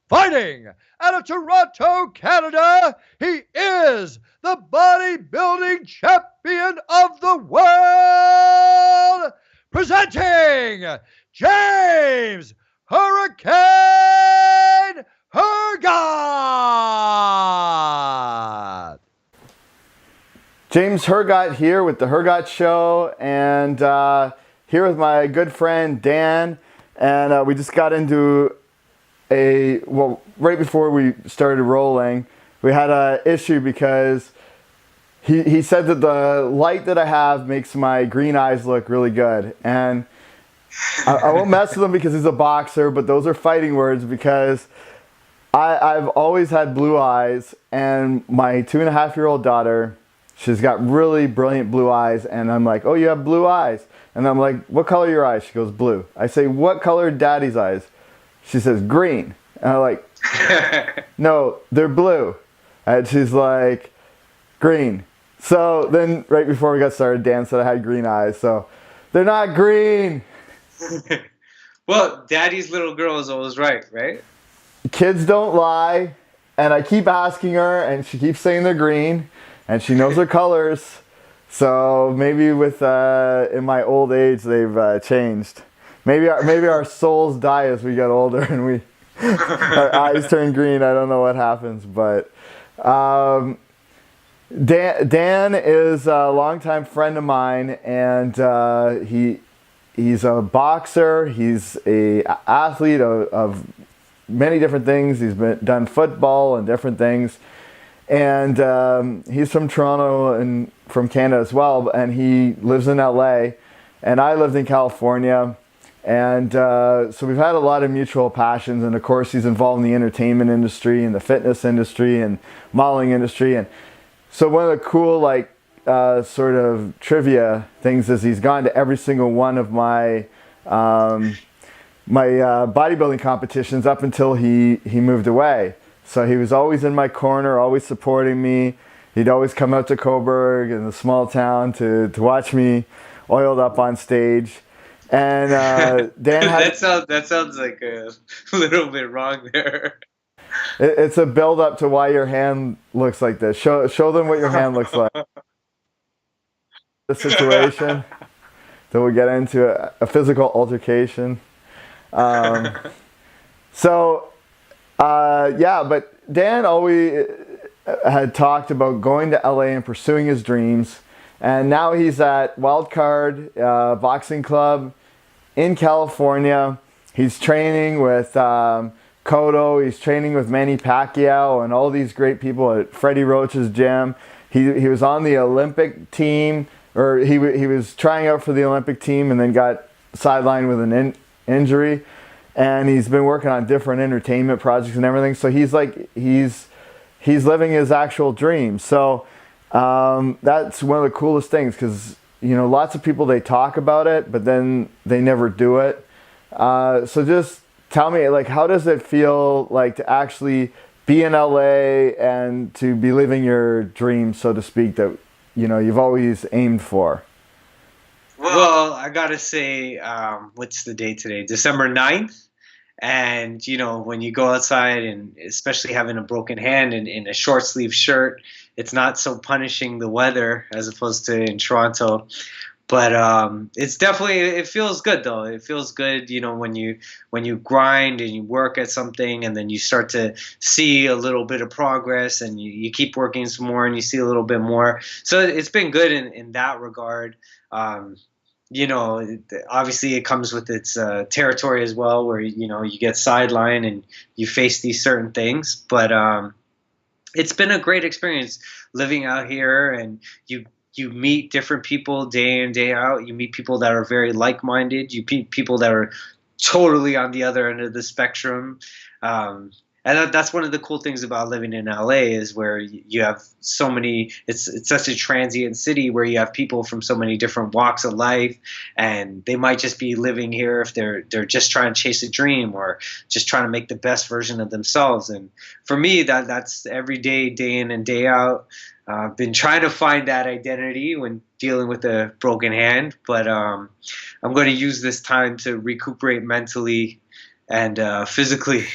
fighting out of Toronto, Canada. He is the bodybuilding champion of the world, presenting James Hurricane Hergott. James Hergott here with the Hergott Show, and here with my good friend Dan, and we just got into right before we started rolling, we had an issue because he said that the light that I have makes my green eyes look really good, and I won't mess with him because he's a boxer, but those are fighting words because I've always had blue eyes, and my 2.5-year-old daughter, she's got really brilliant blue eyes, and I'm like, oh, you have blue eyes. And I'm like, what color are your eyes? She goes, blue. I say, what color are daddy's eyes? She says, green. And I'm like, no, they're blue. And she's like, green. So then right before we got started, Dan said I had green eyes. So they're not green. Well, daddy's little girl is always right? Kids don't lie. And I keep asking her, and she keeps saying they're green. And she knows her colors, so maybe with in my old age they've changed. Maybe our souls die as we get older and our eyes turn green. I don't know what happens, but Dan is a longtime friend of mine, and he's a boxer. He's a athlete of many different things. He's done football and different things. And he's from Toronto and from Canada as well, and he lives in LA, and I lived in California, and so we've had a lot of mutual passions, and of course he's involved in the entertainment industry and the fitness industry and modeling industry, and so one of the cool sort of trivia things is he's gone to every single one of my bodybuilding competitions up until he moved away. So he was always in my corner, always supporting me. He'd always come out to Coburg in the small town to watch me oiled up on stage. And Dan had, that sounds like a little bit wrong there. It's a build up to why your hand looks like this. Show them what your hand looks like. The situation that we'll get into a physical altercation. But Dan always had talked about going to LA and pursuing his dreams, and now he's at Wildcard Boxing Club in California. He's training with Cotto, he's training with Manny Pacquiao and all these great people at Freddie Roach's gym. He was on the Olympic team, or he was trying out for the Olympic team and then got sidelined with an injury. And he's been working on different entertainment projects and everything. So he's living his actual dream. So that's one of the coolest things, because lots of people, they talk about it, but then they never do it. So just tell me, how does it feel like to actually be in LA and to be living your dream, so to speak, that you've always aimed for? Well, I gotta say, what's the date today? December 9th. And, when you go outside, and especially having a broken hand and in a short sleeve shirt, it's not so punishing the weather as opposed to in Toronto. But it's definitely, it feels good though. It feels good, when you grind and you work at something, and then you start to see a little bit of progress, and you keep working some more and you see a little bit more. So it's been good in that regard. Obviously it comes with its territory as well, where you get sidelined and you face these certain things. But it's been a great experience living out here, and you meet different people day in, day out. You meet people that are very like-minded. You meet people that are totally on the other end of the spectrum. And that's one of the cool things about living in LA, is where you have so many, it's such a transient city where you have people from so many different walks of life, and they might just be living here if they're just trying to chase a dream or just trying to make the best version of themselves. And for me, that's every day, day in and day out. I've been trying to find that identity when dealing with a broken hand, but I'm going to use this time to recuperate mentally and physically.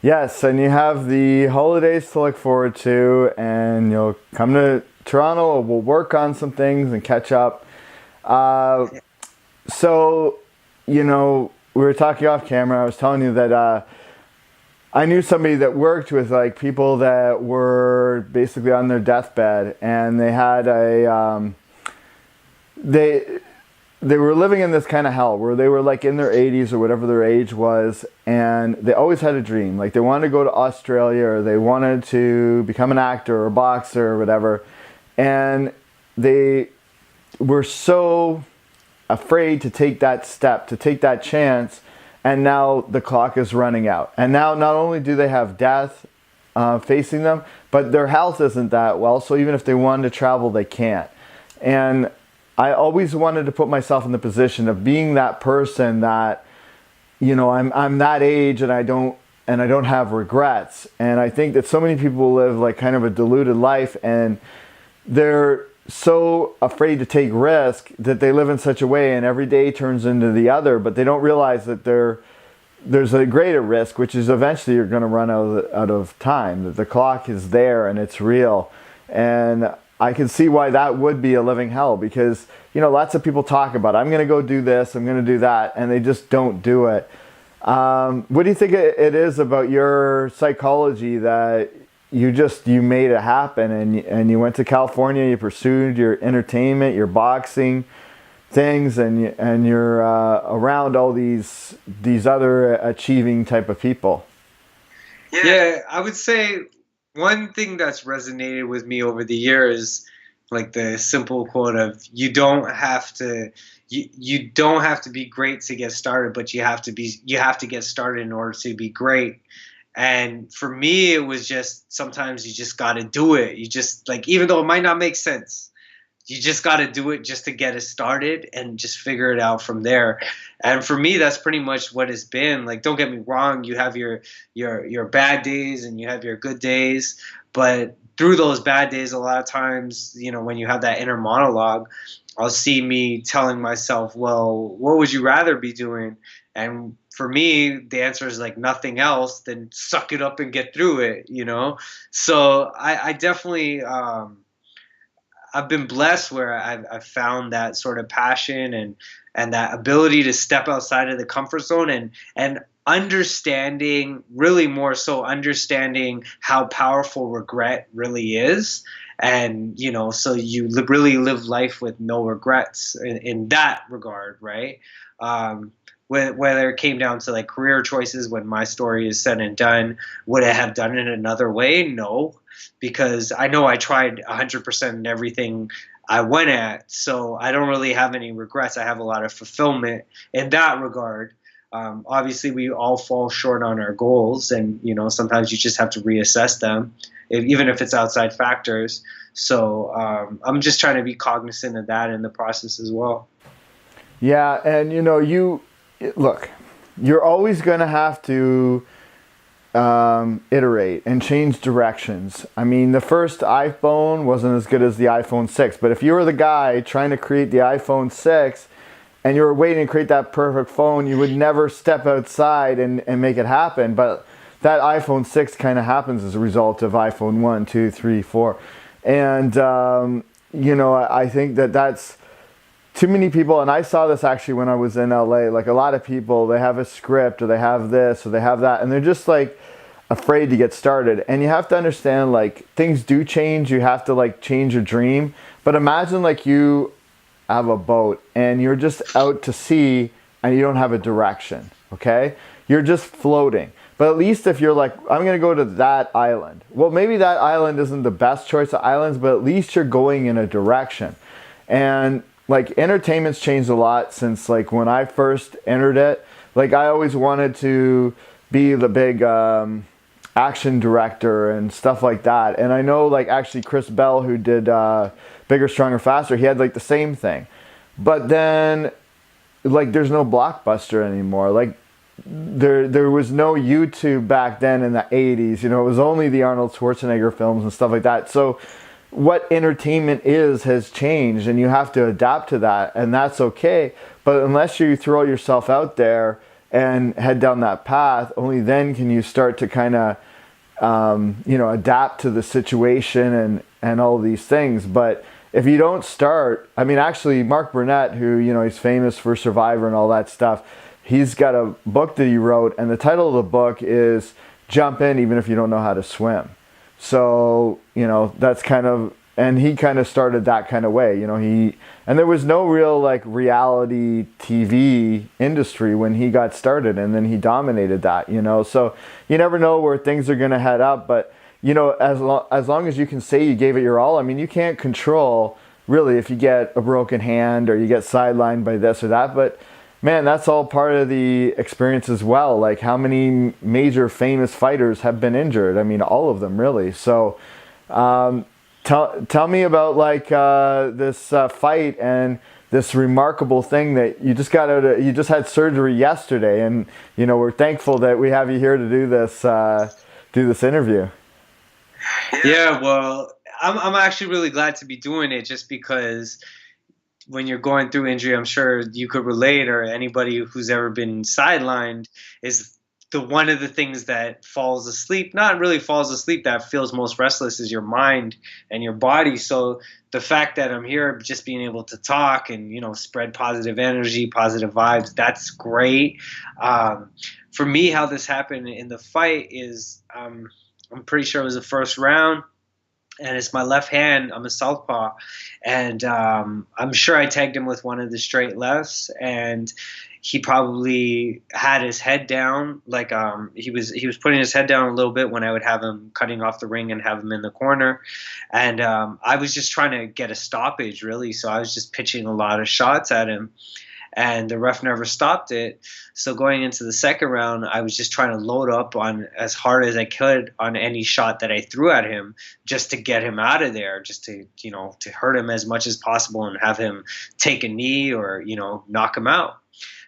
Yes, and you have the holidays to look forward to, and you'll come to Toronto. We'll work on some things and catch up. Uh, so, we were talking off camera. I was telling you that I knew somebody that worked with like people that were basically on their deathbed, and they had they were living in this kind of hell where they were like in their 80s or whatever their age was, and they always had a dream. Like they wanted to go to Australia, or they wanted to become an actor or a boxer or whatever. And they were so afraid to take that step, to take that chance. And now the clock is running out. And now not only do they have death facing them, but their health isn't that well. So even if they wanted to travel, they can't. And I always wanted to put myself in the position of being that person that, I'm that age and I don't have regrets. And I think that so many people live like kind of a deluded life, and they're so afraid to take risk that they live in such a way, and every day turns into the other, but they don't realize that there's a greater risk, which is eventually you're going to run out of time, that the clock is there and it's real. And I can see why that would be a living hell, because lots of people talk about, I'm going to go do this, I'm going to do that, and they just don't do it. What do you think it is about your psychology that you made it happen, and you went to California, you pursued your entertainment, your boxing things, and you're around all these other achieving type of people? Yeah, I would say one thing that's resonated with me over the years, like the simple quote of you don't have to be great to get started, but you have to get started in order to be great. And for me, it was just sometimes you just got to do it. You just like, even though it might not make sense, you just got to do it just to get it started and just figure it out from there. And for me, that's pretty much what it's been. Like, don't get me wrong, you have your bad days and you have your good days, but through those bad days, a lot of times, when you have that inner monologue, I'll see me telling myself, well, what would you rather be doing? And for me, the answer is like nothing else than suck it up and get through it, So I definitely, I've been blessed where I've found that sort of passion and that ability to step outside of the comfort zone and understanding, really more so understanding how powerful regret really is. And, so you really live life with no regrets in that regard, right? Whether it came down to like career choices, when my story is said and done, would I have done it another way? No, because I know I tried 100% in everything I went at. So I don't really have any regrets. I have a lot of fulfillment in that regard. Obviously, we all fall short on our goals, and sometimes you just have to reassess them, even if it's outside factors. So I'm just trying to be cognizant of that in the process as well. Yeah, and look, you're always going to have to iterate and change directions. I mean, the first iPhone wasn't as good as the iPhone 6, but if you were the guy trying to create the iPhone 6 and you were waiting to create that perfect phone, you would never step outside and make it happen. But that iPhone 6 kind of happens as a result of iPhone 1, 2, 3, 4. And, I think that's too many people, and I saw this actually when I was in LA, like a lot of people, they have a script or they have this or they have that, and they're just like afraid to get started. And you have to understand, like, things do change. You have to like change your dream. But imagine like you have a boat and you're just out to sea and you don't have a direction, okay? You're just floating. But at least if you're like, I'm going to go to that island. Well, maybe that island isn't the best choice of islands, but at least you're going in a direction. And like entertainment's changed a lot since like when I first entered it. Like I always wanted to be the big action director and stuff like that. And I know like actually Chris Bell, who did Bigger, Stronger, Faster, he had like the same thing. But then like there's no Blockbuster anymore. Like there was no YouTube back then in the 80s. It was only the Arnold Schwarzenegger films and stuff like that. So what entertainment has changed, and you have to adapt to that, and that's okay. But unless you throw yourself out there and head down that path. Only then can you start to kind of adapt to the situation and all these things. But if you don't start, I mean, actually, Mark Burnett, who, he's famous for Survivor and all that stuff, he's got a book that he wrote, and the title of the book is Jump In Even If You Don't Know How to Swim. So, that's kind of, and he kind of started that kind of way, and there was no real like reality TV industry when he got started, and then he dominated that, so you never know where things are going to head up. But, as long as you can say you gave it your all, I mean, you can't control really if you get a broken hand or you get sidelined by this or that, but man, that's all part of the experience as well. Like, how many major famous fighters have been injured? I mean, all of them, really. So, tell me about like this fight and this remarkable thing that you just got out of. You just had surgery yesterday, and we're thankful that we have you here to do this interview. Yeah, well, I'm actually really glad to be doing it, just because when you're going through injury, I'm sure you could relate, or anybody who's ever been sidelined, is one of the things that falls asleep, not really falls asleep, that feels most restless is your mind and your body. So the fact that I'm here, just being able to talk and, spread positive energy, positive vibes, that's great. For me, how this happened in the fight is, I'm pretty sure it was the first round. And it's my left hand. I'm a southpaw, and I'm sure I tagged him with one of the straight lefts, and he probably had his head down. Like he was putting his head down a little bit when I would have him cutting off the ring and have him in the corner, and I was just trying to get a stoppage, really. So I was just pitching a lot of shots at him, and the ref never stopped it. So going into the second round, I was just trying to load up on as hard as I could on any shot that I threw at him, just to get him out of there, just to to hurt him as much as possible and have him take a knee or knock him out.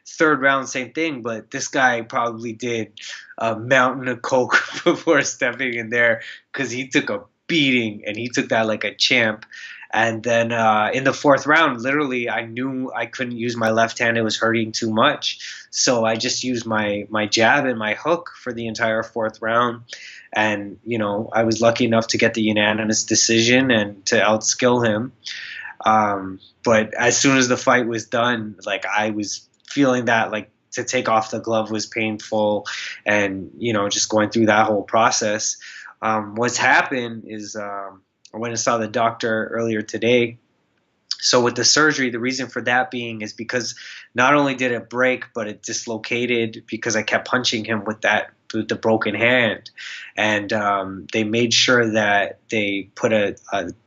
Third round, same thing, but this guy probably did a mountain of coke before stepping in there, because he took a beating, and he took that like a champ. And then in the fourth round, literally, I knew I couldn't use my left hand. It was hurting too much. So I just used my jab and my hook for the entire fourth round. And, I was lucky enough to get the unanimous decision and to outskill him. But as soon as the fight was done, like, I was feeling that, like, to take off the glove was painful, and, just going through that whole process. What's happened is I went and saw the doctor earlier today. So with the surgery, the reason for that being is because not only did it break, but it dislocated because I kept punching him with the broken hand. And they made sure that they put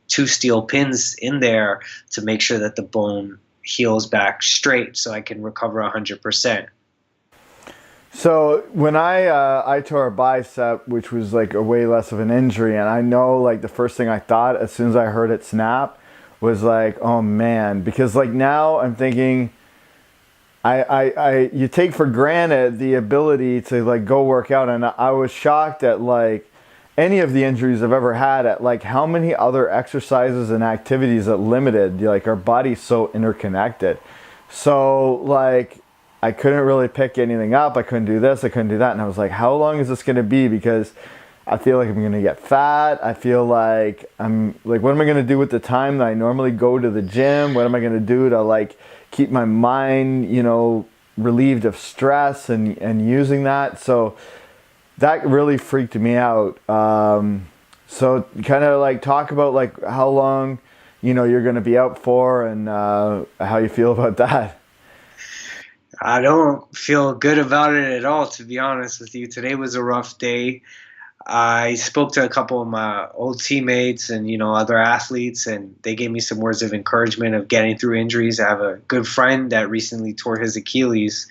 two steel pins in there to make sure that the bone heals back straight so I can recover 100%. So when I tore a bicep, which was like a way less of an injury, and I know like the first thing I thought as soon as I heard it snap was like, oh man, because like now I'm thinking, you take for granted the ability to like go work out, and I was shocked at like any of the injuries I've ever had at like how many other exercises and activities that limited, like our body's so interconnected. So like, I couldn't really pick anything up. I couldn't do this. I couldn't do that. And I was like, how long is this going to be? Because I feel like I'm going to get fat. I feel like I'm like, what am I going to do with the time that I normally go to the gym? What am I going to do to like keep my mind, relieved of stress and using that? So that really freaked me out. So kind of like talk about like how long, you're going to be out for, and how you feel about that. I don't feel good about it at all, to be honest with you. Today was a rough day. I spoke to a couple of my old teammates and, other athletes, and they gave me some words of encouragement of getting through injuries. I have a good friend that recently tore his Achilles.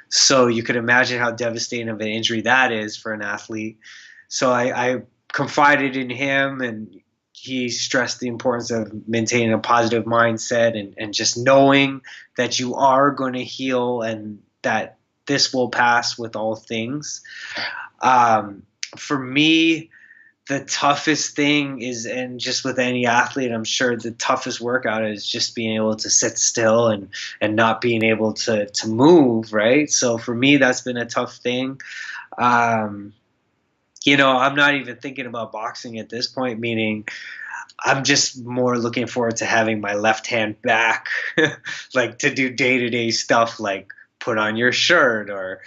So you could imagine how devastating of an injury that is for an athlete. So I confided in him, and he stressed the importance of maintaining a positive mindset and just knowing that you are going to heal and that this will pass with all things. For me, the toughest thing is, and just with any athlete, I'm sure the toughest workout is just being able to sit still and not being able to move, right? So for me, that's been a tough thing. Um, I'm not even thinking about boxing at this point, meaning I'm just more looking forward to having my left hand back, like to do day to day stuff like put on your shirt or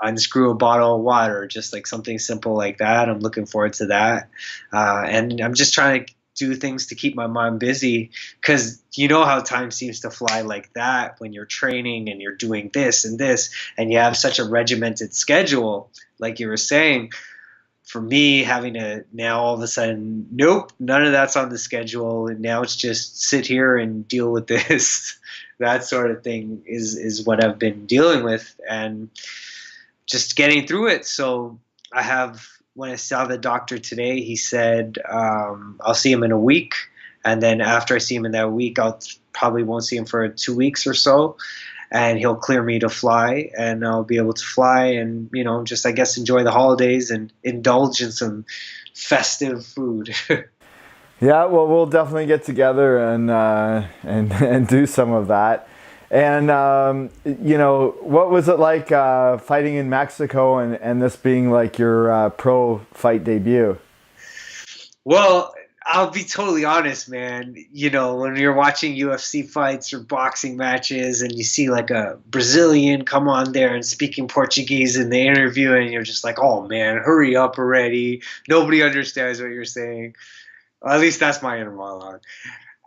unscrew a bottle of water, just like something simple like that. I'm looking forward to that, and I'm just trying to do things to keep my mind busy, because you know how time seems to fly like that when you're training and you're doing this and this, and you have such a regimented schedule, like you were saying. For me, having to now all of a sudden, nope, none of that's on the schedule, and now it's just sit here and deal with this. That sort of thing is what I've been dealing with, and just getting through it. So when I saw the doctor today, he said I'll see him in a week, and then after I see him in that week, I'll probably won't see him for 2 weeks or so, and he'll clear me to fly, and I'll be able to fly and, just, I guess, enjoy the holidays and indulge in some festive food. Yeah, well, we'll definitely get together and do some of that. And, what was it like fighting in Mexico and this being like your pro fight debut? Well, I'll be totally honest, man. When you're watching UFC fights or boxing matches and you see like a Brazilian come on there and speaking Portuguese in the interview, and you're just like, oh man, hurry up already. Nobody understands what you're saying. At least that's my inner monologue.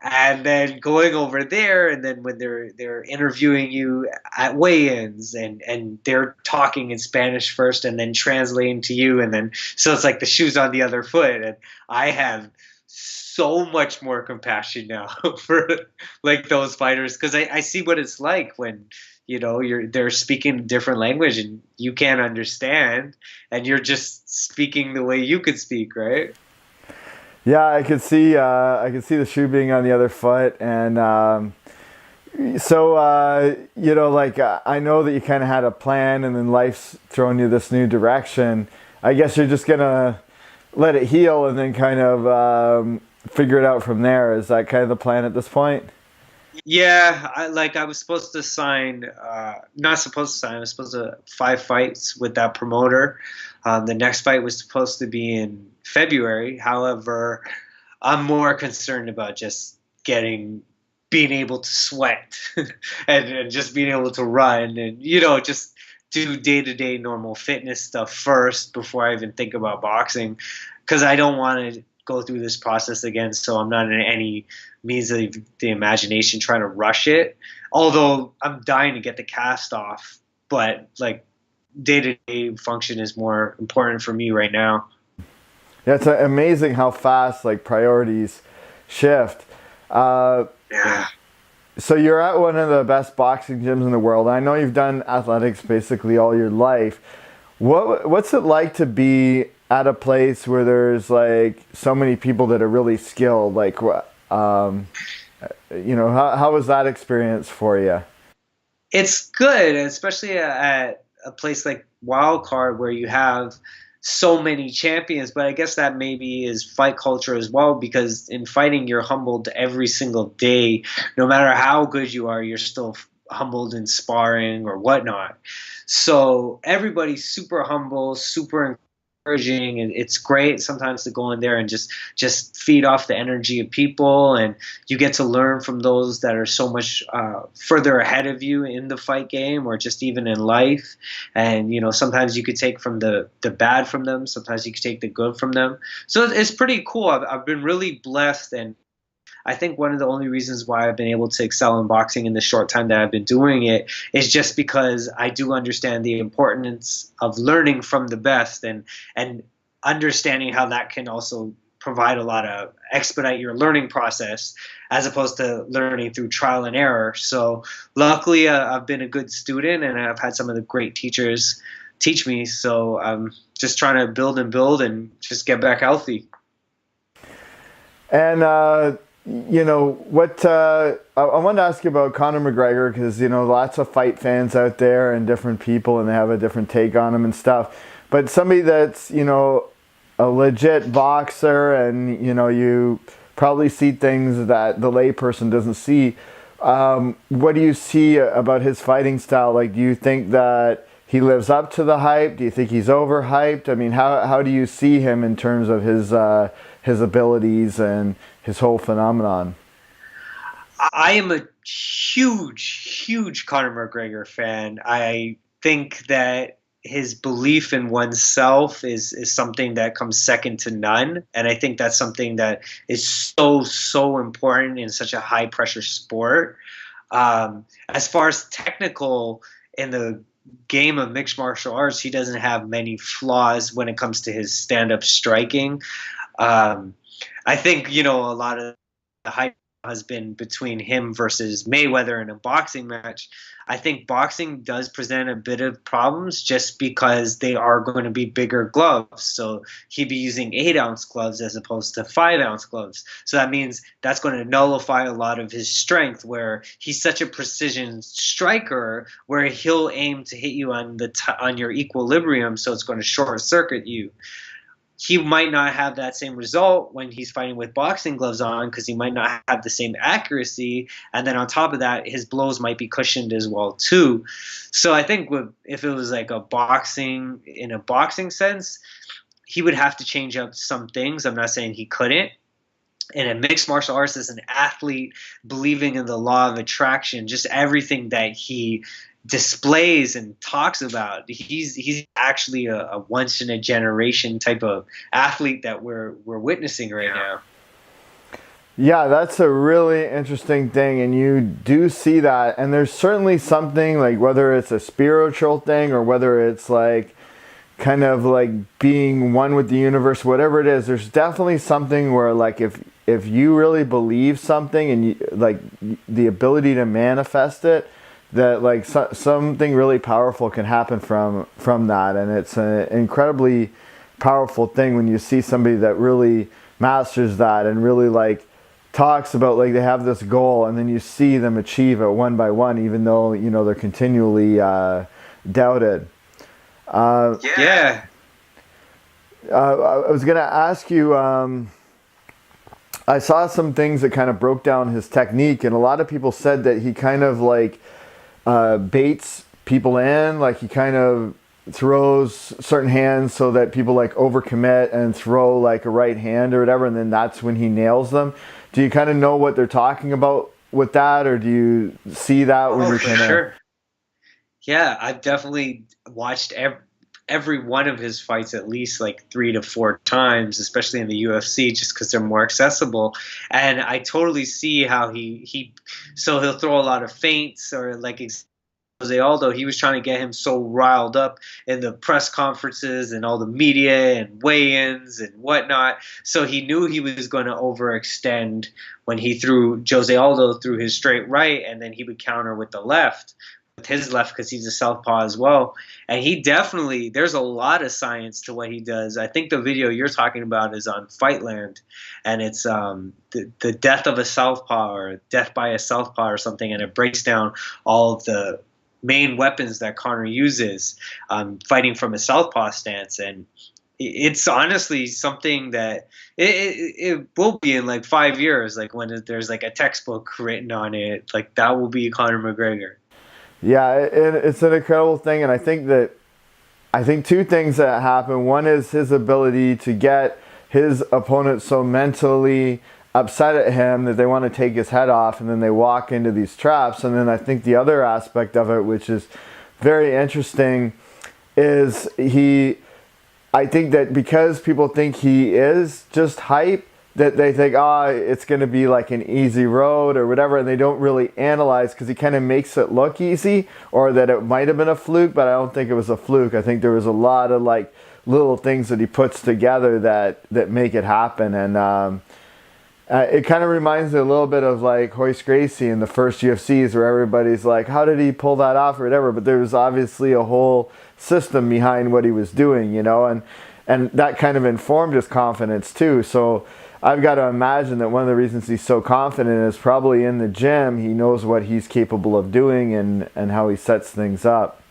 And then going over there, and then when they're interviewing you at weigh-ins, and they're talking in Spanish first and then translating to you, and then so it's like the shoe's on the other foot. And I have so much more compassion now for like those fighters, because I see what it's like when they're speaking a different language and you can't understand, and you're just speaking the way you could speak, right? Yeah, I could see the shoe being on the other foot, and I know that you kind of had a plan, and then life's thrown you this new direction. I guess you're just gonna let it heal and then kind of figure it out from there. Is that kind of the plan at this point? Yeah, I was supposed to sign, not supposed to sign, I was supposed to 5 fights with that promoter. The next fight was supposed to be in February. However, I'm more concerned about just being able to sweat and just being able to run and, just do day-to-day normal fitness stuff first before I even think about boxing, because I don't want to go through this process again. So I'm not in any means of the imagination trying to rush it, although I'm dying to get the cast off, but like day-to-day function is more important for me right now. Yeah, it's amazing how fast like priorities shift. Yeah. So you're at one of the best boxing gyms in the world. I know you've done athletics basically all your life. What's it like to be at a place where there's like so many people that are really skilled? Like, how was that experience for you? It's good, especially at a place like Wildcard where you have so many champions. But I guess that maybe is fight culture as well, because in fighting you're humbled every single day. No matter how good you are, you're still humbled in sparring or whatnot. So everybody's super humble, super encouraging, and it's great sometimes to go in there and just feed off the energy of people, and you get to learn from those that are so much further ahead of you in the fight game or just even in life. And sometimes you could take from the bad from them, sometimes you could take the good from them. So it's pretty cool. I've been really blessed, and I think one of the only reasons why I've been able to excel in boxing in the short time that I've been doing it is just because I do understand the importance of learning from the best, and understanding how that can also provide a lot of expedite your learning process as opposed to learning through trial and error. So luckily I've been a good student, and I've had some of the great teachers teach me. So I'm just trying to build and just get back healthy. And I wanted to ask you about Conor McGregor, because lots of fight fans out there and different people, and they have a different take on him and stuff. But somebody that's a legit boxer, and you probably see things that the layperson doesn't see. What do you see about his fighting style? Like, do you think that he lives up to the hype? Do you think he's overhyped? I mean, how do you see him in terms of his abilities and his whole phenomenon? I am a huge Conor McGregor fan. I think that his belief in oneself is something that comes second to none, and I think that's something that is so important in such a high pressure sport. As far as technical in the game of mixed martial arts, he doesn't have many flaws when it comes to his stand up striking. I think a lot of the hype has been between him versus Mayweather in a boxing match. I think boxing does present a bit of problems just because they are going to be bigger gloves. So he'd be using 8-ounce gloves as opposed to 5-ounce gloves. So that means that's going to nullify a lot of his strength, where he's such a precision striker where he'll aim to hit you on on your equilibrium, so it's going to short circuit you. He might not have that same result when he's fighting with boxing gloves on, because he might not have the same accuracy. And then on top of that, his blows might be cushioned as well too. So I think if it was like in a boxing sense, he would have to change up some things. I'm not saying he couldn't. In a mixed martial arts, as an athlete, believing in the law of attraction, just everything that he displays and talks about, he's actually a once in a generation type of athlete that we're witnessing right now. Yeah, that's a really interesting thing, and you do see that. And there's certainly something, like, whether it's a spiritual thing or whether it's like kind of like being one with the universe, whatever it is, there's definitely something where, like, if you really believe something and you, like, the ability to manifest it, that like something really powerful can happen from that. And it's an incredibly powerful thing when you see somebody that really masters that and really like talks about, like, they have this goal, and then you see them achieve it one by one, even though they're continually doubted. Yeah. I was gonna ask you, I saw some things that kind of broke down his technique, and a lot of people said that he kind of like baits people in, like he kind of throws certain hands so that people like overcommit and throw like a right hand or whatever, and then that's when he nails them. Do you kind of know what they're talking about with that, or do you see that when you're kind of... Sure. Yeah, I've definitely watched every one of his fights at least like 3 to 4 times, especially in the UFC, just because they're more accessible. And I totally see how so he'll throw a lot of feints, or like Jose Aldo, he was trying to get him so riled up in the press conferences and all the media and weigh-ins and whatnot. So he knew he was going to overextend when Jose Aldo threw his straight right, and then he would counter with the left. With his left, because he's a southpaw as well. And there's a lot of science to what he does. I think the video you're talking about is on Fightland, and it's the death of a southpaw, or death by a southpaw or something, and it breaks down all of the main weapons that Conor uses fighting from a southpaw stance. And it's honestly something that it will be in like 5 years, like when there's like a textbook written on it, like that will be Conor McGregor. Yeah, it's an incredible thing, and I think two things that happen. One is his ability to get his opponent so mentally upset at him that they want to take his head off, and then they walk into these traps. And then I think the other aspect of it, which is very interesting, is I think that because people think he is just hype, that they think, it's going to be like an easy road or whatever, and they don't really analyze, because he kind of makes it look easy, or that it might have been a fluke, but I don't think it was a fluke. I think there was a lot of like little things that he puts together that make it happen. And it kind of reminds me a little bit of like Royce Gracie in the first UFCs, where everybody's like, how did he pull that off or whatever, but there was obviously a whole system behind what he was doing, and that kind of informed his confidence too. So I've got to imagine that one of the reasons he's so confident is probably in the gym. He knows what he's capable of doing and how he sets things up.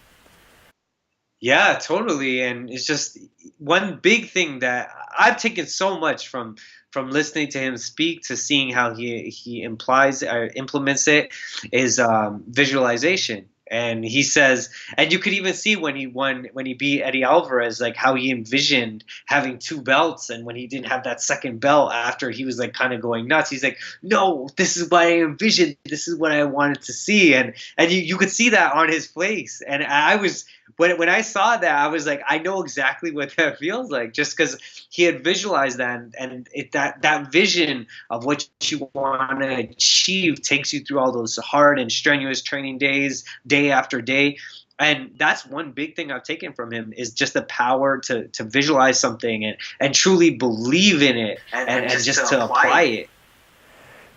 Yeah, totally. And it's just one big thing that I've taken so much from listening to him speak to seeing how he implies or implements it is visualization. And he says, and you could even see when he beat Eddie Alvarez, like how he envisioned having two belts, and when he didn't have that second belt after he was like kind of going nuts, he's like, no, this is what I envisioned, this is what I wanted to see, and you could see that on his face, and I was when I saw that, I was like, I know exactly what that feels like, just because he had visualized that, and that vision of what you want to achieve takes you through all those hard and strenuous training days, day after day. And that's one big thing I've taken from him is just the power to visualize something and truly believe in it and just to apply it.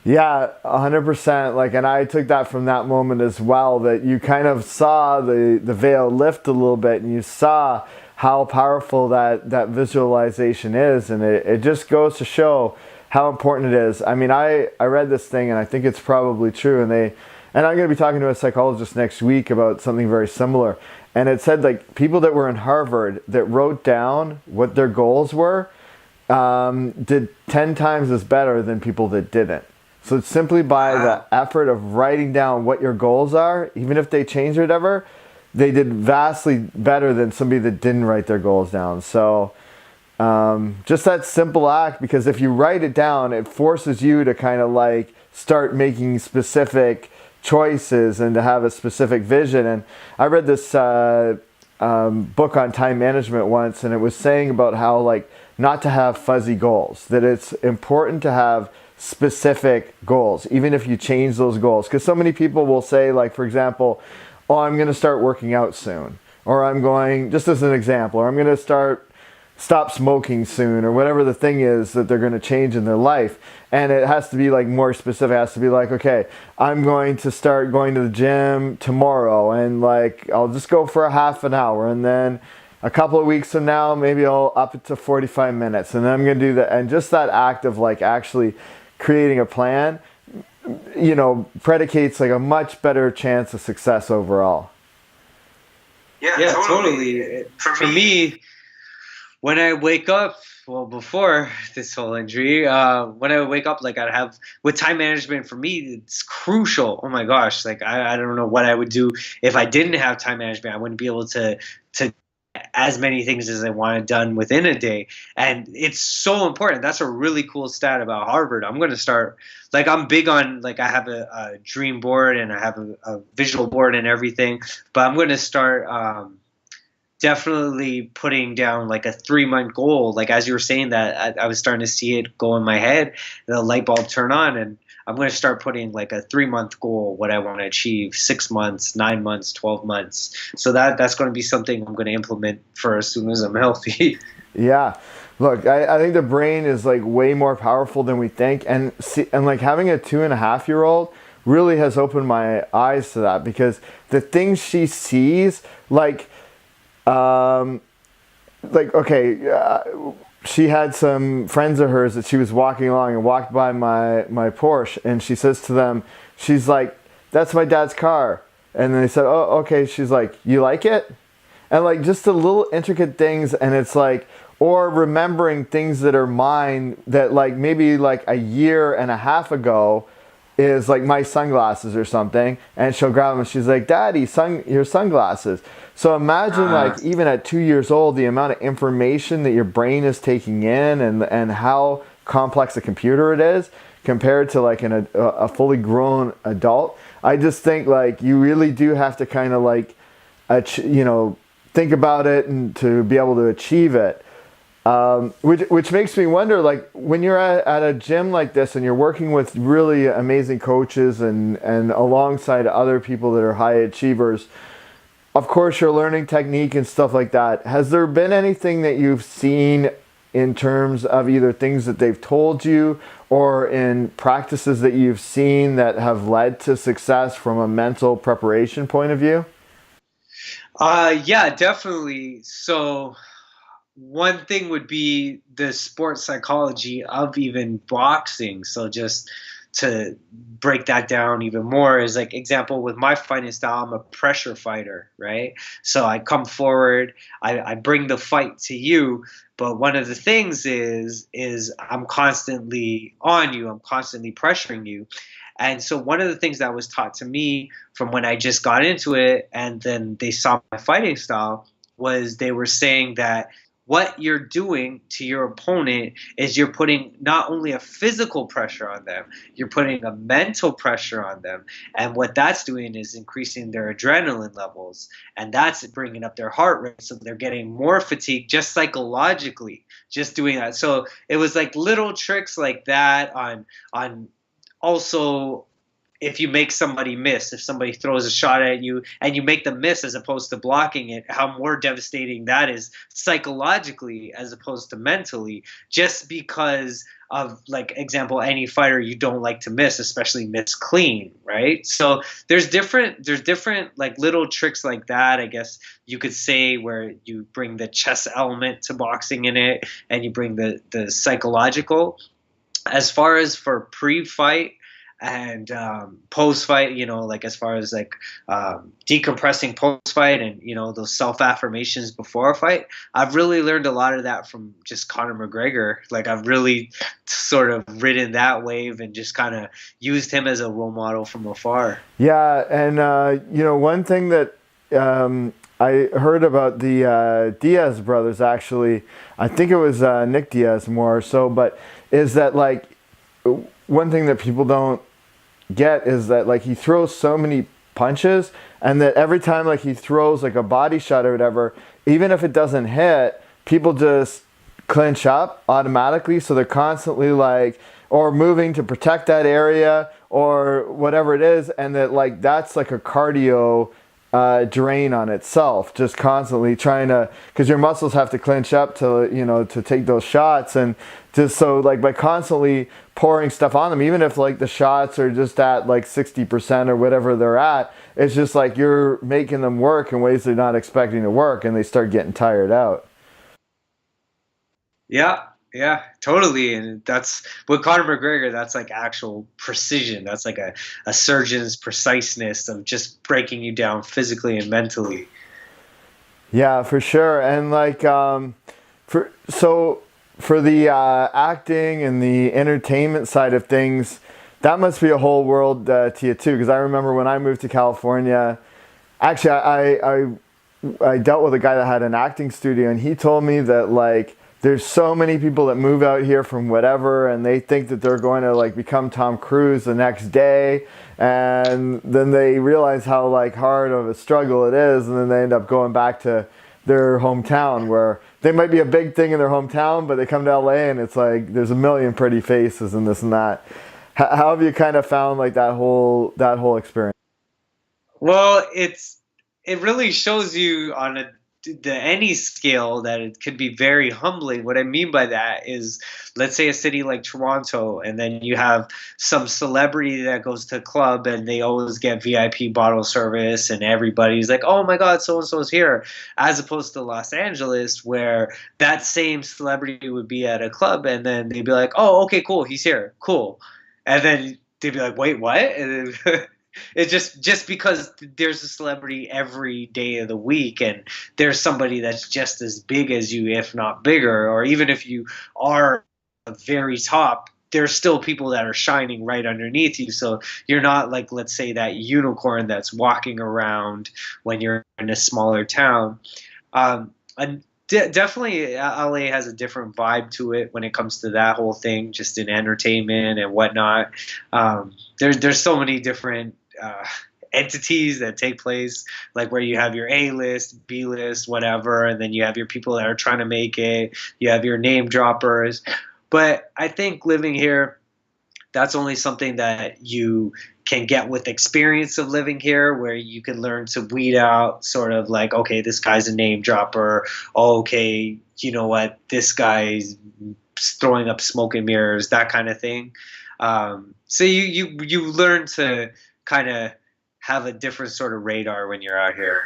Yeah, 100%. Like, and I took that from that moment as well, that you kind of saw the veil lift a little bit, and you saw how powerful that visualization is, and it just goes to show how important it is. I mean, I read this thing, and I think it's probably true, and I'm going to be talking to a psychologist next week about something very similar, and it said like people that were in Harvard that wrote down what their goals were did 10 times as better than people that didn't. So simply by the effort of writing down what your goals are, even if they change or whatever, they did vastly better than somebody that didn't write their goals down. So just that simple act, because if you write it down, it forces you to kind of like start making specific choices and to have a specific vision. And I read this book on time management once, and it was saying about how like not to have fuzzy goals, that it's important to have specific goals, even if you change those goals. Because so many people will say, like, for example, oh, I'm going to start working out soon, or I'm going, just as an example, or I'm going to stop smoking soon, or whatever the thing is that they're going to change in their life. And it has to be like more specific. It has to be like, okay, I'm going to start going to the gym tomorrow, and like I'll just go for a half an hour, and then a couple of weeks from now maybe I'll up it to 45 minutes, and then I'm going to do that. And just that act of like actually creating a plan, you know, predicates like a much better chance of success overall. Yeah, totally. For me, when I wake up, well, before this whole injury, when I wake up, like I'd have, with time management, for me, it's crucial. Oh my gosh, like I don't know what I would do if I didn't have time management. I wouldn't be able to as many things as I wanted done within a day. And it's so important. That's a really cool stat about Harvard. I'm going to start, like, I'm big on, like, I have a dream board and I have a visual board and everything, but I'm going to start definitely putting down like a 3-month goal. Like, as you were saying that, I was starting to see it go in my head, the light bulb turn on, and I'm going to start putting like a 3-month goal, what I want to achieve, 6 months, 9 months, 12 months. So that's going to be something I'm going to implement for as soon as I'm healthy. Yeah. Look, I think the brain is like way more powerful than we think. And like having a 2.5-year-old really has opened my eyes to that, because the things she sees, like okay, she had some friends of hers that she was walking along and walked by my Porsche, and she says to them, she's like, that's my dad's car. And then they said, oh, okay. She's like, you like it? And like just the little intricate things, and it's like, or remembering things that are mine that like maybe like a year and a half ago is like my sunglasses or something, and she'll grab them and she's like, Daddy, your sunglasses. So imagine like even at 2 years old, the amount of information that your brain is taking in, and how complex a computer it is compared to like a fully grown adult. I just think like you really do have to kind of like, think about it and to be able to achieve it. Which makes me wonder, like when you're at a gym like this and you're working with really amazing coaches and alongside other people that are high achievers, of course you're learning technique and stuff like that. Has there been anything that you've seen in terms of either things that they've told you or in practices that you've seen that have led to success from a mental preparation point of view? Yeah, definitely. So one thing would be the sports psychology of even boxing. So just to break that down even more is like example with my fighting style, I'm a pressure fighter, right? So I come forward, I bring the fight to you, but one of the things is I'm constantly on you, I'm constantly pressuring you. And so one of the things that was taught to me from when I just got into it and then they saw my fighting style was they were saying that what you're doing to your opponent is you're putting not only a physical pressure on them, you're putting a mental pressure on them. And what that's doing is increasing their adrenaline levels. And that's bringing up their heart rate. So they're getting more fatigue just psychologically, just doing that. So it was like little tricks like that on also if you make somebody miss, if somebody throws a shot at you and you make them miss as opposed to blocking it, how more devastating that is psychologically as opposed to mentally, just because of like example, any fighter you don't like to miss, especially miss clean, right? So there's different like little tricks like that, I guess you could say, where you bring the chess element to boxing in it and you bring the psychological. As far as for pre-fight and post-fight, like as far as like decompressing post-fight and those self-affirmations before a fight, I've really learned a lot of that from just Conor McGregor. Like I've really sort of ridden that wave and just kind of used him as a role model from afar. Yeah, and one thing that I heard about the Diaz brothers, actually, I think it was Nick Diaz more so, but is that like one thing that people don't get is that like he throws so many punches, and that every time like he throws like a body shot or whatever, even if it doesn't hit, people just clinch up automatically, so they're constantly like or moving to protect that area or whatever it is, and that like that's like a cardio drain on itself, just constantly trying to, because your muscles have to clench up to to take those shots, and just so like by constantly pouring stuff on them, even if like the shots are just at like 60% or whatever they're at, it's just like you're making them work in ways they're not expecting to work, and they start getting tired out. Yeah, totally. And that's with Conor McGregor, that's like actual precision. That's like a surgeon's preciseness of just breaking you down physically and mentally. Yeah, for sure. And like for the acting and the entertainment side of things, that must be a whole world to you too. Because I remember when I moved to California, actually I dealt with a guy that had an acting studio, and he told me that like there's so many people that move out here from whatever, and they think that they're going to like become Tom Cruise the next day, and then they realize how like hard of a struggle it is, and then they end up going back to their hometown, where they might be a big thing in their hometown, but they come to LA and it's like there's a million pretty faces and this and that. How have you kind of found like that whole experience? Well, it really shows you on any scale that it could be very humbling. What I mean by that is, let's say a city like Toronto, and then you have some celebrity that goes to a club and they always get VIP bottle service and everybody's like, oh my God, so-and-so's here. As opposed to Los Angeles, where that same celebrity would be at a club and then they'd be like, oh, okay, cool, he's here, cool. And then they'd be like, wait, what? And then it's just because there's a celebrity every day of the week, and there's somebody that's just as big as you, if not bigger, or even if you are very top, there's still people that are shining right underneath you. So you're not like, let's say, that unicorn that's walking around when you're in a smaller town. And definitely LA has a different vibe to it when it comes to that whole thing, just in entertainment and whatnot. There's so many different entities that take place, like where you have your A-list, B-list, whatever, and then you have your people that are trying to make it, you have your name droppers. But I think living here, that's only something that you can get with experience of living here, where you can learn to weed out sort of like, okay, this guy's a name dropper. Oh, okay, you know what, this guy's throwing up smoke and mirrors, that kind of thing. So you learn to kind of have a different sort of radar when you're out here.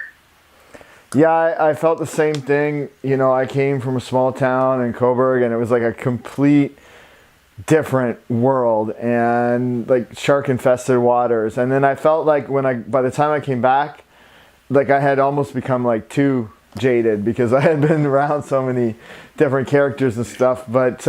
Yeah, I felt the same thing. I came from a small town in Coburg, and it was like a complete different world and like shark infested waters. And then I felt like by the time I came back, like I had almost become like too jaded because I had been around so many different characters and stuff. But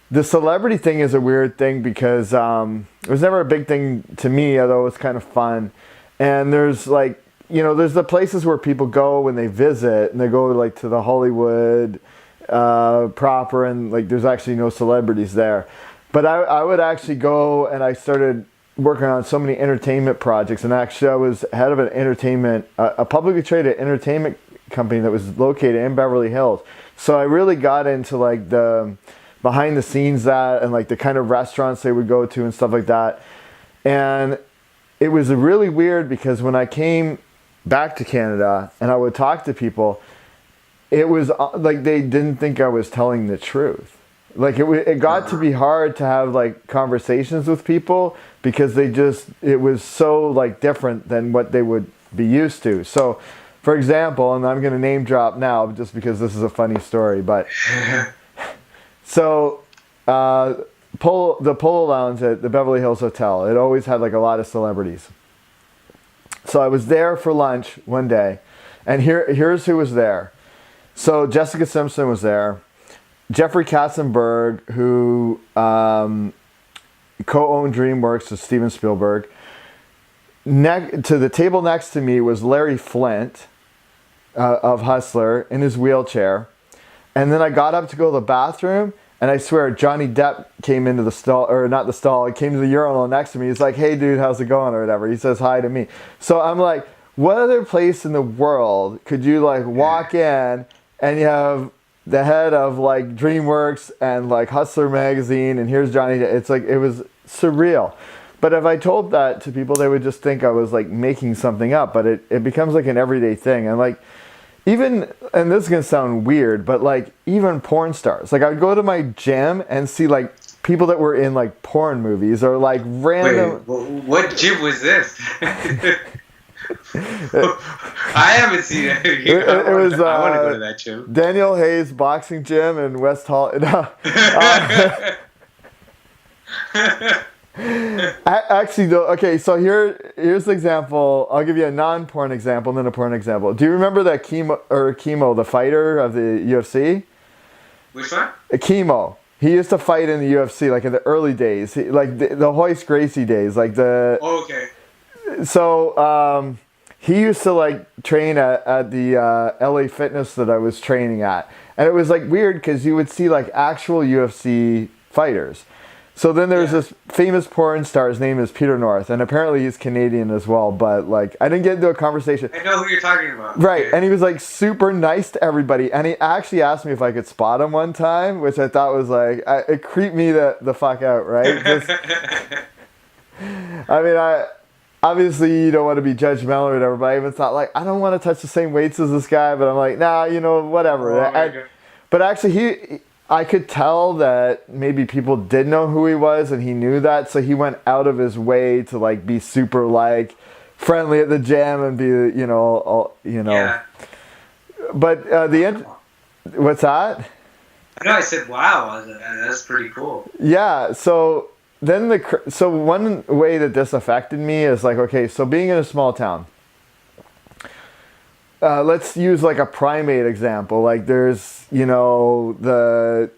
the celebrity thing is a weird thing because it was never a big thing to me, although it was kind of fun. And there's like, there's the places where people go when they visit, and they go like to the Hollywood proper, and like there's actually no celebrities there. But I would actually go, and I started working on so many entertainment projects, and actually I was head of a publicly traded entertainment company that was located in Beverly Hills. So I really got into like the behind the scenes and like the kind of restaurants they would go to and stuff like that. And it was really weird because when I came back to Canada and I would talk to people, it was like they didn't think I was telling the truth. Like it got to be hard to have like conversations with people because it was so like different than what they would be used to. So, for example, and I'm going to name drop now just because this is a funny story, but so the Polo Lounge at the Beverly Hills Hotel, it always had like a lot of celebrities. So I was there for lunch one day, and here's who was there. So Jessica Simpson was there. Jeffrey Katzenberg, who co-owned DreamWorks with Steven Spielberg. To the table next to me was Larry Flint of Hustler in his wheelchair. And then I got up to go to the bathroom, and I swear Johnny Depp came into the stall, or not the stall, he came to the urinal next to me. He's like, "Hey dude, how's it going?" or whatever. He says hi to me. So I'm like, what other place in the world could you like walk in and you have the head of like DreamWorks and like Hustler magazine, and here's Johnny Depp. It's like, it was surreal. But if I told that to people, they would just think I was like making something up, but it becomes like an everyday thing. And like, even, and this is going to sound weird, but like even porn stars, like I would go to my gym and see like people that were in like porn movies or like random. Wait, what gym was this? I haven't seen it. I want to go to that gym. Daniel Hayes Boxing Gym in West Hall. Actually, though, okay, so here's the example. I'll give you a non-porn example and then a porn example. Do you remember that Chemo, the fighter of the UFC? Which one? Chemo. He used to fight in the UFC like in the early days, like the Hoist Gracie days, like the. Oh, okay. So he used to like train at the LA Fitness that I was training at, and it was like weird because you would see like actual UFC fighters. So then there's this famous porn star, his name is Peter North, and apparently he's Canadian as well, but like I didn't get into a conversation. I know who you're talking about. Right, Okay. and he was like super nice to everybody, and he actually asked me if I could spot him one time, which I thought was like, it creeped me the fuck out, right? I mean, obviously you don't want to be judgmental or whatever, but I even thought like, I don't want to touch the same weights as this guy, but I'm like, nah, whatever. Oh, but actually I could tell that maybe people did know who he was, and he knew that, so he went out of his way to like be super like friendly at the gym and be Yeah. But what's that? No, I said, wow, that's pretty cool. Yeah. So then one way that this affected me is like, okay, so being in a small town. Let's use like a primate example. Like there's, the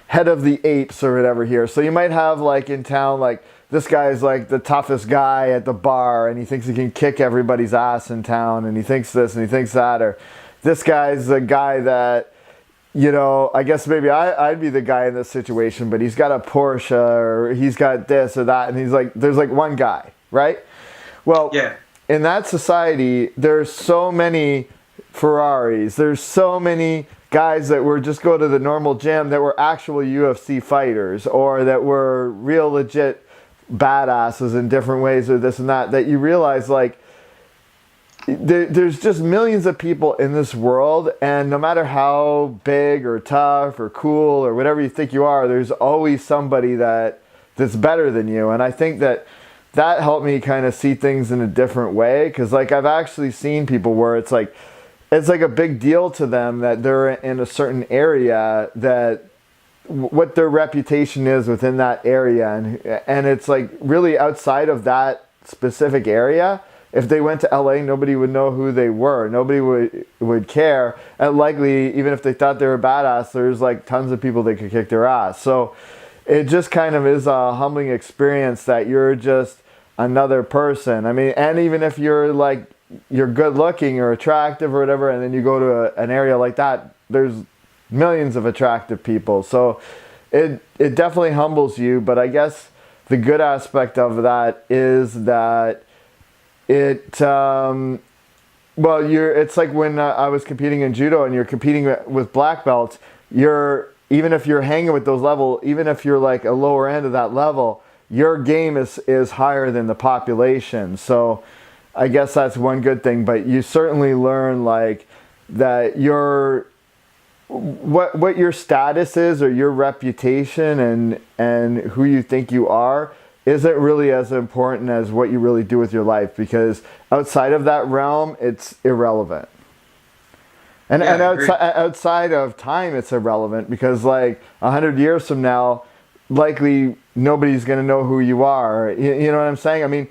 head of the apes or whatever here. So you might have like in town, like this guy's like the toughest guy at the bar and he thinks he can kick everybody's ass in town and he thinks this and he thinks that. Or this guy's the guy that, I guess maybe I'd be the guy in this situation, but he's got a Porsche or he's got this or that. And he's like, there's like one guy, right? Well, yeah. In that society, there's so many Ferraris. There's so many guys that were just go to the normal gym that were actual UFC fighters or that were real legit badasses in different ways or this and that you realize like there's just millions of people in this world, and no matter how big or tough or cool or whatever you think you are, there's always somebody that's better than you. And I think that helped me kind of see things in a different way, because like I've actually seen people where it's like a big deal to them that they're in a certain area that what their reputation is within that area, and it's like really outside of that specific area. If they went to LA, nobody would know who they were. Nobody would care. And likely, even if they thought they were badass, there's like tons of people that could kick their ass. So it just kind of is a humbling experience that you're just another person. I mean, and even if you're good looking or attractive or whatever, and then you go to an area like that, there's millions of attractive people. So it definitely humbles you. But I guess the good aspect of that is that it's like when I was competing in judo and you're competing with black belts, even if you're hanging with those level, even if you're like a lower end of that level, your game is higher than the population. So I guess that's one good thing, but you certainly learn like that what your status is or your reputation and who you think you are isn't really as important as what you really do with your life, because outside of that realm, it's irrelevant. And outside of time, it's irrelevant, because like 100 years from now, likely nobody's going to know who you are. You know what I'm saying? I mean,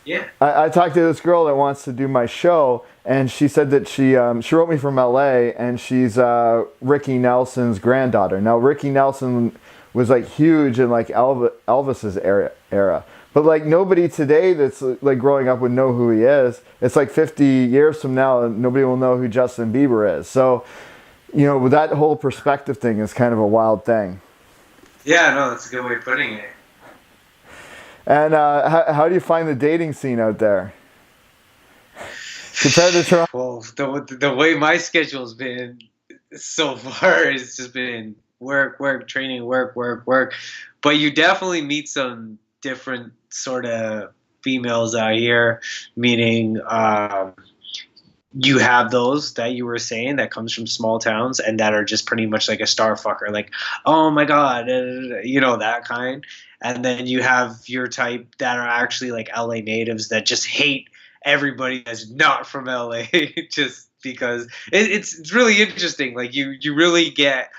yeah. I talked to this girl that wants to do my show, and she said that she wrote me from LA, and she's Ricky Nelson's granddaughter. Now, Ricky Nelson was like huge in like Elvis's era. But like nobody today that's like growing up would know who he is. It's like 50 years from now, nobody will know who Justin Bieber is. So, you know, that whole perspective thing is kind of a wild thing. Yeah, no, that's a good way of putting it. And how do you find the dating scene out there compared to Toronto? Well, the way my schedule's been so far, it's just been work, training, work. But you definitely meet some different sort of females out here, meaning you have those that you were saying that comes from small towns and that are just pretty much like a star fucker, like, oh my God, you know, that kind. And then you have your type that are actually like LA natives that just hate everybody that's not from LA just because it's really interesting. Like you really get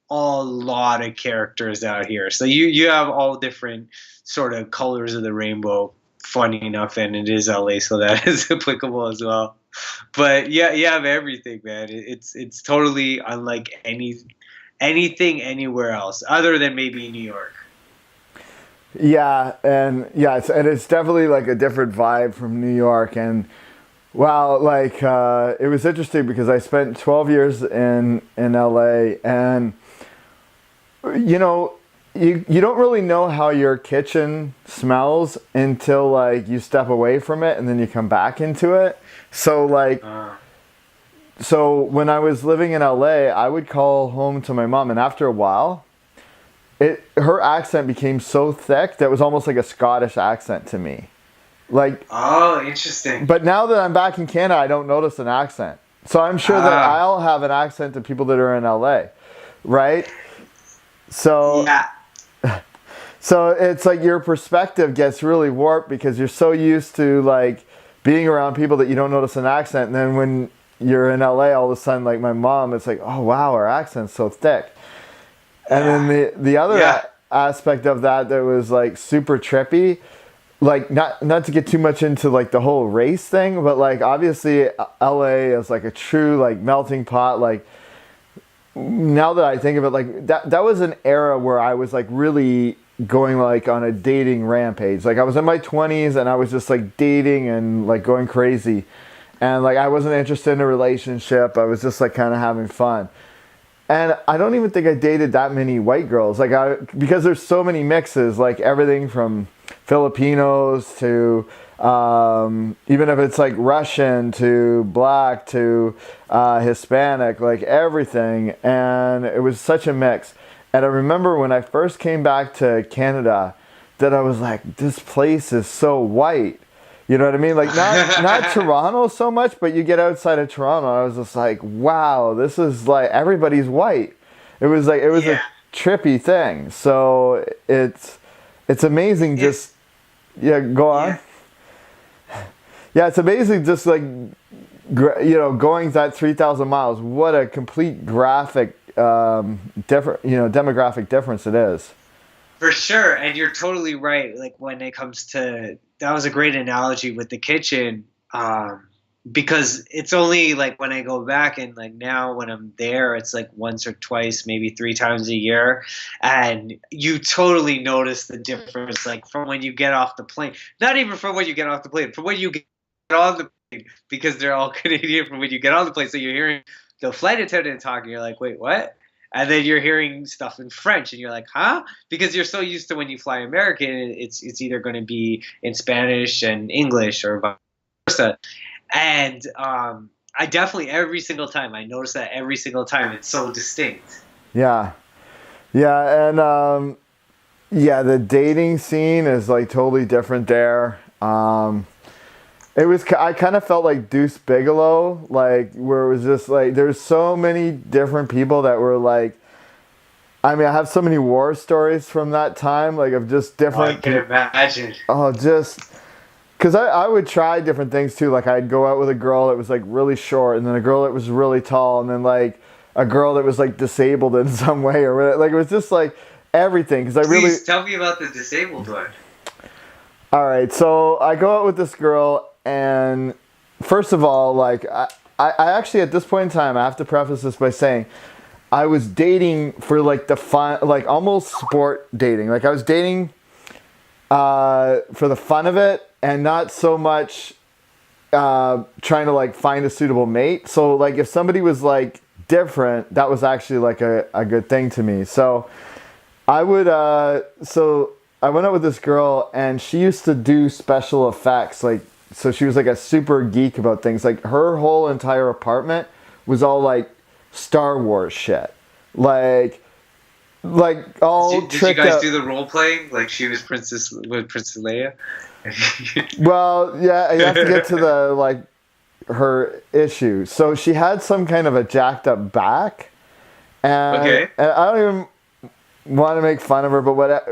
a lot of characters out here. So you have all different sort of colors of the rainbow, funny enough, and it is LA, so that is applicable as well. But yeah, you have everything, man. It's totally unlike anything anywhere else other than maybe New York. Yeah, and it's definitely like a different vibe from New York. And wow, like it was interesting because I spent 12 years in LA, and you know, you don't really know how your kitchen smells until like you step away from it and then you come back into it. So like so when I was living in LA, I would call home to my mom, and after a while, her accent became so thick that it was almost like a Scottish accent to me. Like, oh, interesting. But now that I'm back in Canada, I don't notice an accent. So I'm sure that I'll have an accent to people that are in LA, right? So yeah. So it's like your perspective gets really warped because you're so used to like being around people that you don't notice an accent, and then when you're in LA, all of a sudden, like my mom, it's like, oh wow, her accent's so thick. And then the other aspect of that was like super trippy, like not to get too much into like the whole race thing, but like obviously LA is like a true like melting pot. Like now that I think of it, like that was an era where I was like really going like on a dating rampage. Like I was in my 20s and I was just like dating and like going crazy, and like I wasn't interested in a relationship. I was just like kind of having fun. And I don't even think I dated that many white girls, like because there's so many mixes, like everything from Filipinos to even if it's like Russian to black to Hispanic, like everything. And it was such a mix. And I remember when I first came back to Canada that I was like, this place is so white. You know what I mean? Like not Toronto so much, but you get outside of Toronto, I was just like, wow, this is like everybody's white. It was a trippy thing. So it's amazing. Just go on. Yeah, it's amazing. Just like going that 3,000 miles. What a complete graphic different, demographic difference it is. For sure, and you're totally right. Like when it comes to that was a great analogy with the kitchen, because it's only like when I go back and like now when I'm there, it's like once or twice, maybe 3 times a year, and you totally notice the difference. Like from when you get off the plane, not even from when you get off the plane, from when you get on the plane, because they're all Canadian. From when you get on the plane, so you're hearing the flight attendant talking, you're like, wait, what? And then you're hearing stuff in French, and you're like, huh? Because you're so used to when you fly American, it's either going to be in Spanish and English or vice versa. And I definitely, every single time, I notice that every single time. It's so distinct. Yeah. Yeah, and the dating scene is like totally different there. I kind of felt like Deuce Bigelow, like where it was just like there's so many different people that were like, I mean, I have so many war stories from that time, like of just different. I can imagine. Oh, just because I would try different things too. Like I'd go out with a girl that was like really short, and then a girl that was really tall, and then like a girl that was like disabled in some way, or whatever. Like it was just like everything. Because Please tell me about the disabled one. All right, so I go out with this girl. And first of all, like I actually at this point in time, I have to preface this by saying I was dating for like the fun, like almost sport dating. Like I was dating for the fun of it and not so much trying to like find a suitable mate. So like if somebody was like different, that was actually like a good thing to me. So I would, so I went out with this girl and she used to do special effects, like, so she was like a super geek about things. Like her whole entire apartment was all like Star Wars shit. Like all Did tricked you guys out. do the role playing? Like she was Princess Leia? Well, yeah, you have to get to the like her issue. So she had some kind of a jacked up back. And, okay. And I don't even want to make fun of her, but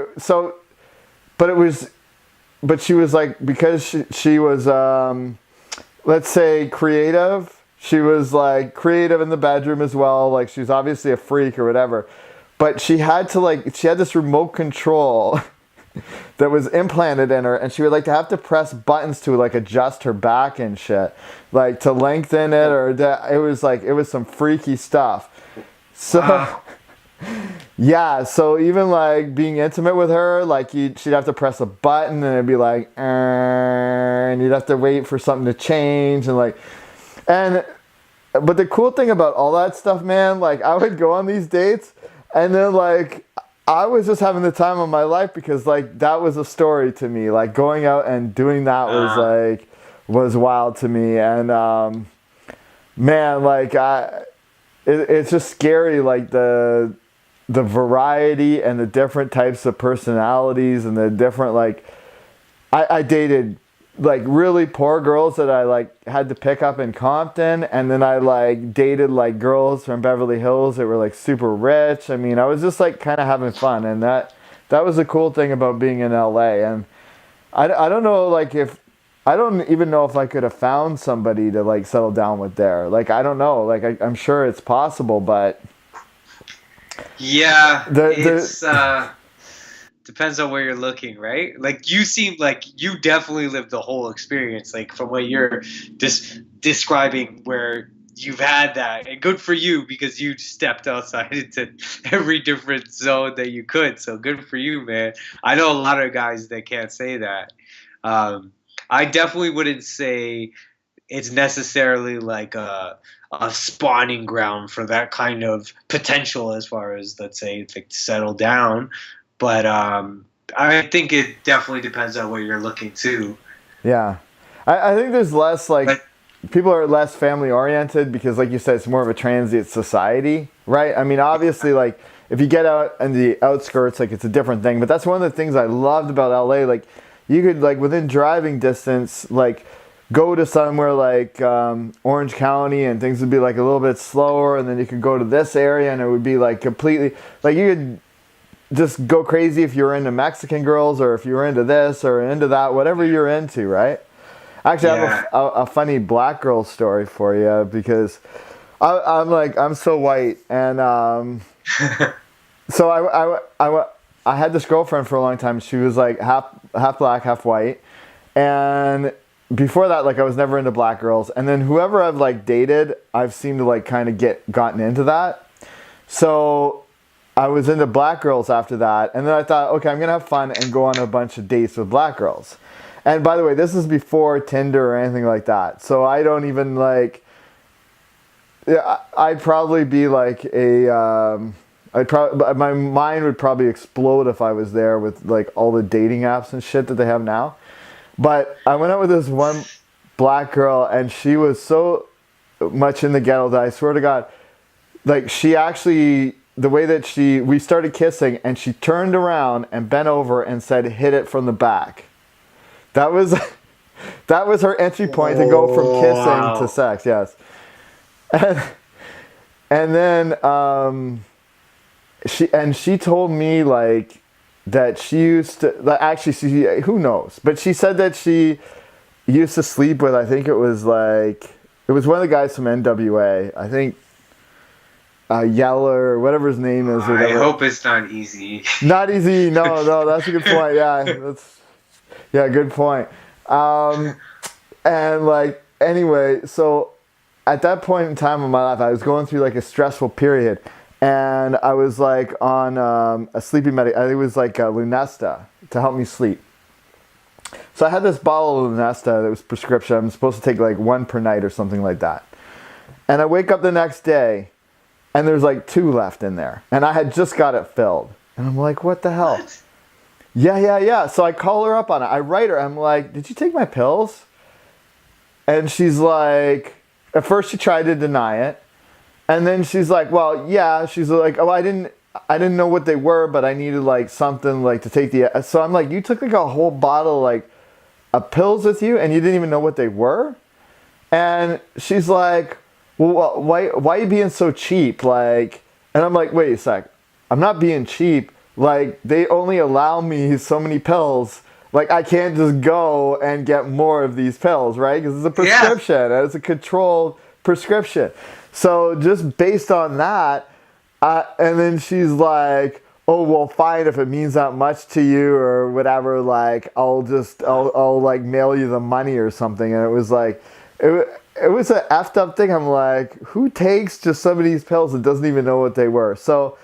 but she was like, because she was, let's say creative. She was like creative in the bedroom as well. Like she was obviously a freak or whatever, but she had this remote control that was implanted in her, and she would like to have to press buttons to like adjust her back and shit, like to lengthen it it was some freaky stuff. So. Wow. Yeah, so even like being intimate with her, like she'd have to press a button and it'd be like, and you'd have to wait for something to change but the cool thing about all that stuff, man, like I would go on these dates and then like I was just having the time of my life because like that was a story to me. Like going out and doing that was wild to me, and man, like it's just scary, like the variety and the different types of personalities and the different, like, I dated like really poor girls that I like had to pick up in Compton, and then I like dated like girls from Beverly Hills that were like super rich. I mean, I was just like kind of having fun, and that was the cool thing about being in LA. And I don't know, like I don't even know if I could have found somebody to like settle down with there. Like I don't know, like I'm sure it's possible, but yeah, it's depends on where you're looking, right? Like you seem like you definitely lived the whole experience, like from what you're describing, where you've had that, and good for you because you stepped outside into every different zone that you could. So good for you, man. I know a lot of guys that can't say that. I definitely wouldn't say it's necessarily like a spawning ground for that kind of potential as far as, let's say, like settle down. But I think it definitely depends on where you're looking to. Yeah. I think there's less like people are less family oriented because, like you said, it's more of a transient society, right? I mean, obviously, like if you get out in the outskirts, like it's a different thing. But that's one of the things I loved about LA. Like you could like within driving distance, like go to somewhere like Orange County and things would be like a little bit slower, and then you could go to this area and it would be like completely like you could just go crazy if you were into Mexican girls or if you were into this or into that, whatever you're into, right? Actually, I have a funny black girl story for you because I'm so white, and so I had this girlfriend for a long time. She was like half black, half white, and before that, like I was never into black girls. And then whoever I've like dated, I've seemed to like kind of gotten into that. So I was into black girls after that, and then I thought, okay, I'm gonna have fun and go on a bunch of dates with black girls. And by the way, this is before Tinder or anything like that. So I don't even like. Yeah, I'd probably be like my mind would probably explode if I was there with like all the dating apps and shit that they have now. But I went out with this one black girl, and she was so much in the ghetto that I swear to God, like she actually, the way that we started kissing, and she turned around and bent over and said, "Hit it from the back." That was her entry point to go from kissing to sex. Yes. And then she told me like that she used to, like, actually who knows, but she said that she used to sleep with, I think it was one of the guys from NWA, I think Yeller or whatever his name is. I hope it's not Easy. Not Easy. No, that's a good point. Yeah, good point. And like anyway, so at that point in time in my life, I was going through like a stressful period, and I was like on a sleeping medication. I think it was like Lunesta to help me sleep. So I had this bottle of Lunesta that was prescription. I'm supposed to take like one per night or something like that. And I wake up the next day, and there's like 2 left in there, and I had just got it filled. And I'm like, what the hell? What? Yeah. So I call her up on it. I write her. I'm like, did you take my pills? And she's like, at first she tried to deny it. And then she's like, well, yeah. She's like, oh, I didn't know what they were, but I needed like something like to take the. So I'm like, you took like a whole bottle like of pills with you, and you didn't even know what they were? And she's like, well, why are you being so cheap? Like, and I'm like, wait a sec. I'm not being cheap. Like, they only allow me so many pills. Like, I can't just go and get more of these pills, right? Because it's a prescription. Yeah. It's a controlled prescription. So just based on that, and then she's like, oh, well, fine, if it means that much to you or whatever, like, I'll like mail you the money or something. And it was like, it was an effed up thing. I'm like, who takes just some of these pills and doesn't even know what they were? So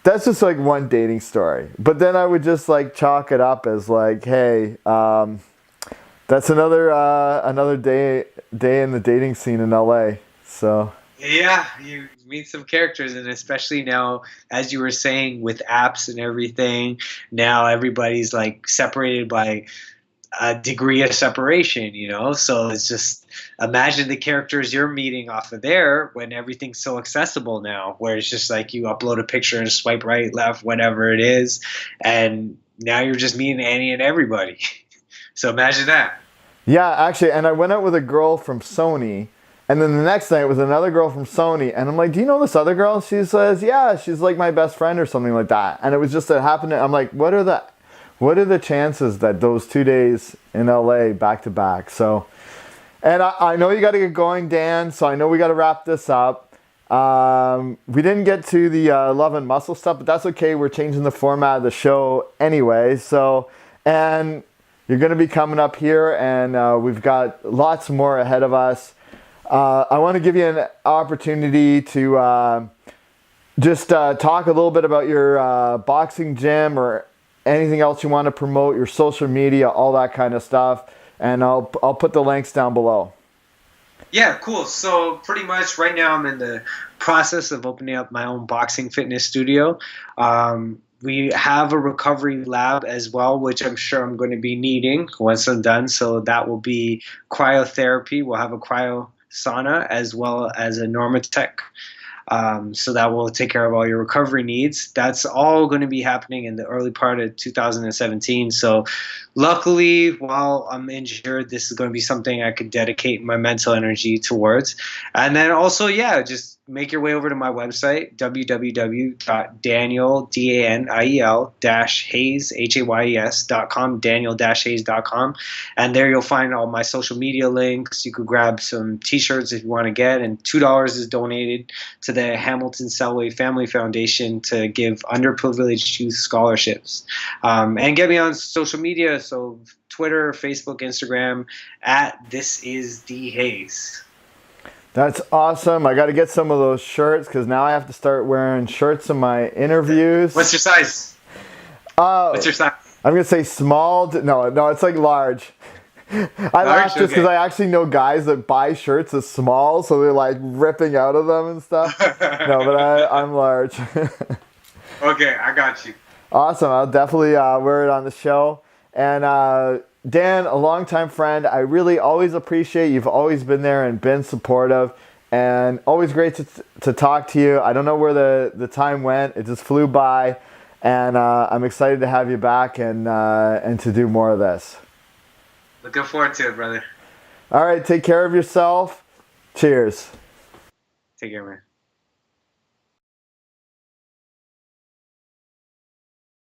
that's just like one dating story. But then I would just like chalk it up as like, hey, that's another day in the dating scene in LA. So yeah, you meet some characters, and especially now, as you were saying, with apps and everything, now everybody's like separated by a degree of separation, you know? So it's just, imagine the characters you're meeting off of there when everything's so accessible now, where it's just like you upload a picture and swipe right, left, whatever it is, and now you're just meeting any and everybody. So imagine that. Yeah, actually, and I went out with a girl from Sony, and then the next night was another girl from Sony, and I'm like, do you know this other girl? She says, yeah, she's like my best friend or something like that. And it was just that happened. I'm like, what are the chances that those 2 days in LA back to back? So, and I know you got to get going, Dan, so I know we got to wrap this up. We didn't get to the Love and Muscle stuff, but that's okay. We're changing the format of the show anyway. So, and you're going to be coming up here, and we've got lots more ahead of us. I want to give you an opportunity to just talk a little bit about your boxing gym or anything else you want to promote, your social media, all that kind of stuff. And I'll put the links down below. Yeah, cool. So pretty much right now I'm in the process of opening up my own boxing fitness studio. We have a recovery lab as well, which I'm sure I'm going to be needing once I'm done. So that will be cryotherapy. We'll have a cryo sauna as well as a Normatec. So that will take care of all your recovery needs. That's all going to be happening in the early part of 2017. So luckily, while I'm injured, this is going to be something I could dedicate my mental energy towards. And then also, yeah, just make your way over to my website, www.daniel-hayes.com, daniel-hayes.com. And there you'll find all my social media links. You could grab some t-shirts if you want to get, and $2 is donated to the Hamilton Selway Family Foundation to give underprivileged youth scholarships. And get me on social media, so Twitter, Facebook, Instagram, @ThisIsDHayes. That's awesome. I got to get some of those shirts because now I have to start wearing shirts in my interviews. What's your size? What's your size? I'm going to say small. No, it's like large. I laugh just because I actually know guys that buy shirts as small, so they're like ripping out of them and stuff. No, but I'm large. Okay, I got you. Awesome. I'll definitely wear it on the show. And Dan, a longtime friend, I really always appreciate you've always been there and been supportive, and always great to talk to you. I don't know where the time went. It just flew by, and I'm excited to have you back and to do more of this. Looking forward to it, brother. All right, take care of yourself. Cheers. Take care, man.